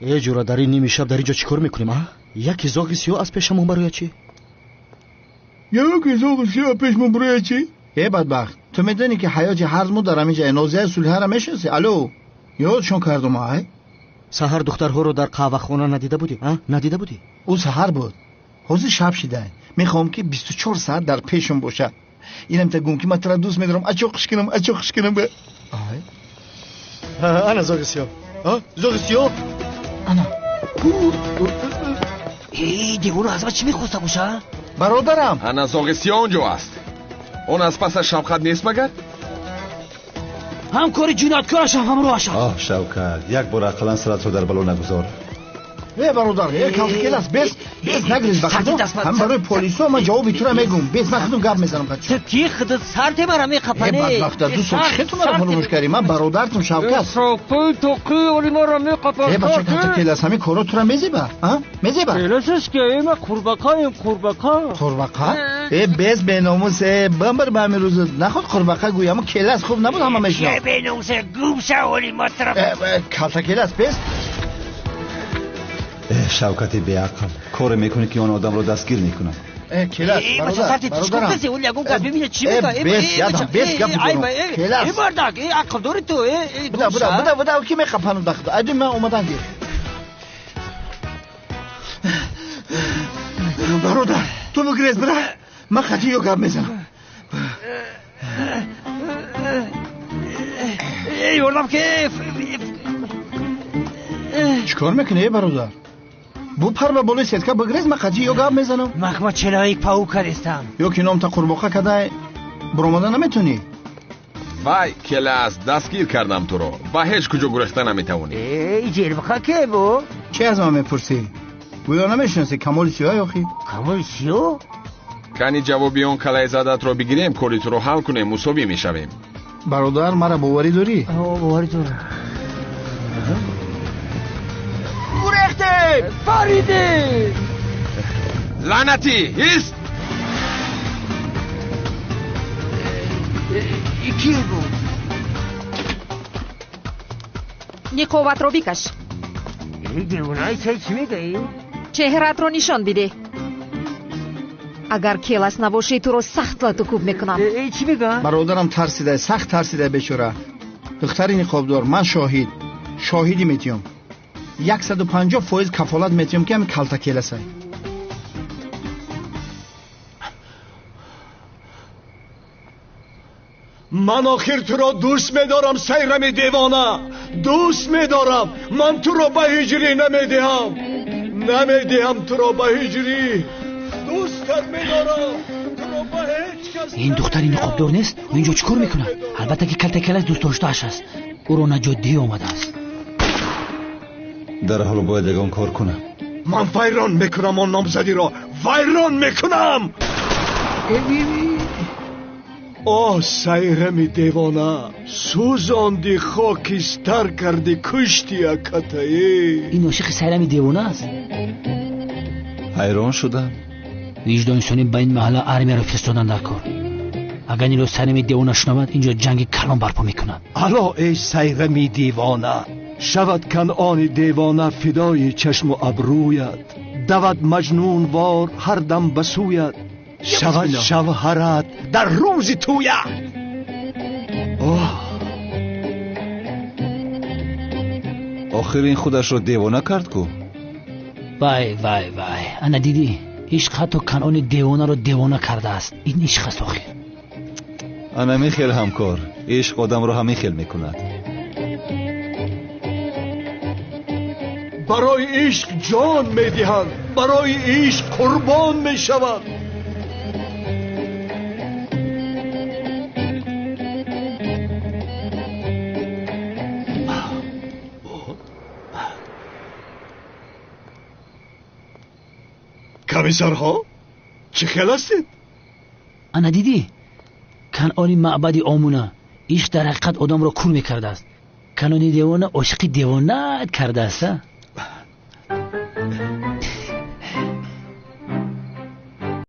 یه جورا در این نیمه شب در اینجا چیکار میکنیم؟ یک زاغ سیاه از پیشمون برای چی؟ یک زاغ سیاه پیشمون برای چی؟ ای بدبخت، تو میدونی که حیاج هرزمو در اینجا نازیه صلح را میشناسی؟ الو یادشون کردم های؟ سحر دخترها رو در قهوه خونه ندیده بودی؟ ندیده بودی؟ او سحر بود. حوض شب شده. میخوام که 24 ساعت در پیشم باشه. اینم تگم که من تو را دوست میدارم. اچوقش کنم به. انا زاغ سیاه. زاغ سیاه. انا. دیوانو از ما چی میخواسته باشه؟ برادرم. انا زاغ سیاه اونجا است. اون از پس شبخد نیست مگر؟ همکاری جنایتکارش هم رو آشد. شوکت یک بار عقلا سرت رو در بلو نگذار. ای برادر یک کلاس بس نگریز بخدم هم برای پلیسا من جوابی تو را میگم بس بخدم گپ میزنم بچه کی خودت سرت مرا میخپنی ای بدبخت دوست چختون را فراموش کردی من برادرتم شوکت تو کی ولی مرا میخپنی ای بچه کلاس همین کارا تو را میزیبه میزیبه کلاسش که ما قربقا ای بس بناموس بمبر به امروز نخود قربقا گویم کلاس خوب نبود همه میشنم ای بناموس گوم شو ولی ما کالتا کلاس بس شوکتی بیعقل کار میکنی که اون آدم رو دستگیر میکنن. کلاس برادرم بس اون لگون گپ ببینه چی میگه بس یادم بس گپ کنم کلاس ای برداگ ای عقل داری تو بودا کی میخپنم داخل ادی من اومدم گیر برادر تو بگریز برا من خطی رو گپ میزنم ای وردم که چیکار میکنی برادر بو پر به بالای سیتکا بگریز من خطی رو گپ میزنم مخما چلایی پاو کردستم یا که نام تا قرباقه کده برامده نمیتونی وای کلاس دستگیر کردم تو رو و هیچ کجا گرفته نمیتونی ای جربخه که بو چی از من میپرسی گویا نمیشناسی کمال سیاه یا خی کمال سیاه کنی جوابی اون کلای زدت رو بگیریم کاری تو رو حل کنیم مساوی میشویم برادر مرا باوری داری باوری دارم گرخته فریده لعنتی هیست کی بود نیکووت رو بکش ای دیوانای چی میگی چهرت رو نشان بده اگر کلاس نباشی تو رو سخت لطکوب میکنم ای چی میگن برادرم ترسیده سخت ترسیده بیچاره دختری نقابدار من شاهدی میتیم 150% کفالت میتیم که همین کالتا کلاس های من آخر تو را دوست میدارم سیرم دیوانه دوست میدارم من تو را به هجری نمیدهم تو را به هجری دوستت میدارم تو را به هیچ کس این دختری نقابدار نیست و اینجا چیکار میکنه البته که کالتا کلاس دوست داشتهاش است او رو نجادی اومده است در حال باید یگان کار کنم من ویران میکنم آن نامزدی را ویران میکنم آه سیرم دیوانه سوزاندی خاکستر کردی کشتی اکتایی این عاشق سیرم دیوانه است حیران شدم وجدان انسانی به این محله ارمی رو فرستادن در کار اگر این رو سیرم دیوانه شنود اینجا جنگ کلان برپا میکنند الا ای سیرم دیوانه شود کنعان دیوانه فدای چشم و ابرویت دود مجنون وار هر دم بسویت شود شوهرت در روز تویت آخر این خودش رو دیوانه کرد کو وای انا دیدی عشق حتی کنعان دیوانه رو دیوانه کرده است این عشق است آخر انا میخیل همکار عشق آدم رو همی خیل میکند برای عشق جان میدهند برای عشق قربان میشوند کمیسرها چه خیال هستید؟ انا دیدی کنعانی معبد آمونه عشق در حقیقت آدم را کور میکرده است کنعانی دیوانه عاشق دیوانه کرده است